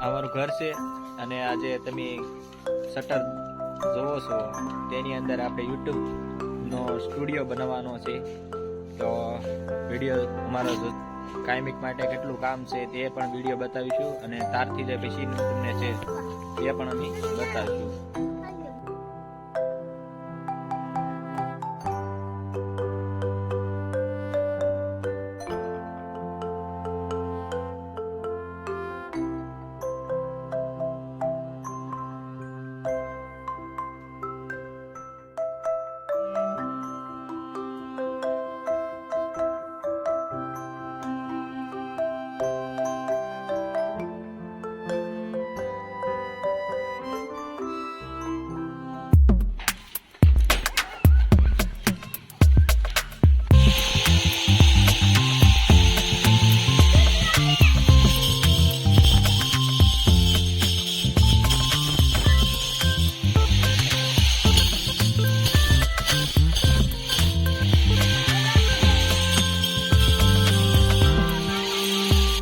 અમારું ઘર છે અને આજે તમે શટર જોવો છો તેની અંદર આપણે યુટ્યુબનો સ્ટુડિયો બનાવવાનો છે. તો વિડીયો અમારો કાયમિક માટે કેટલું કામ છે તે પણ વિડીયો બતાવીશું અને તારથી જે મશીન તમને છે તે પણ અમે બતાવીશું.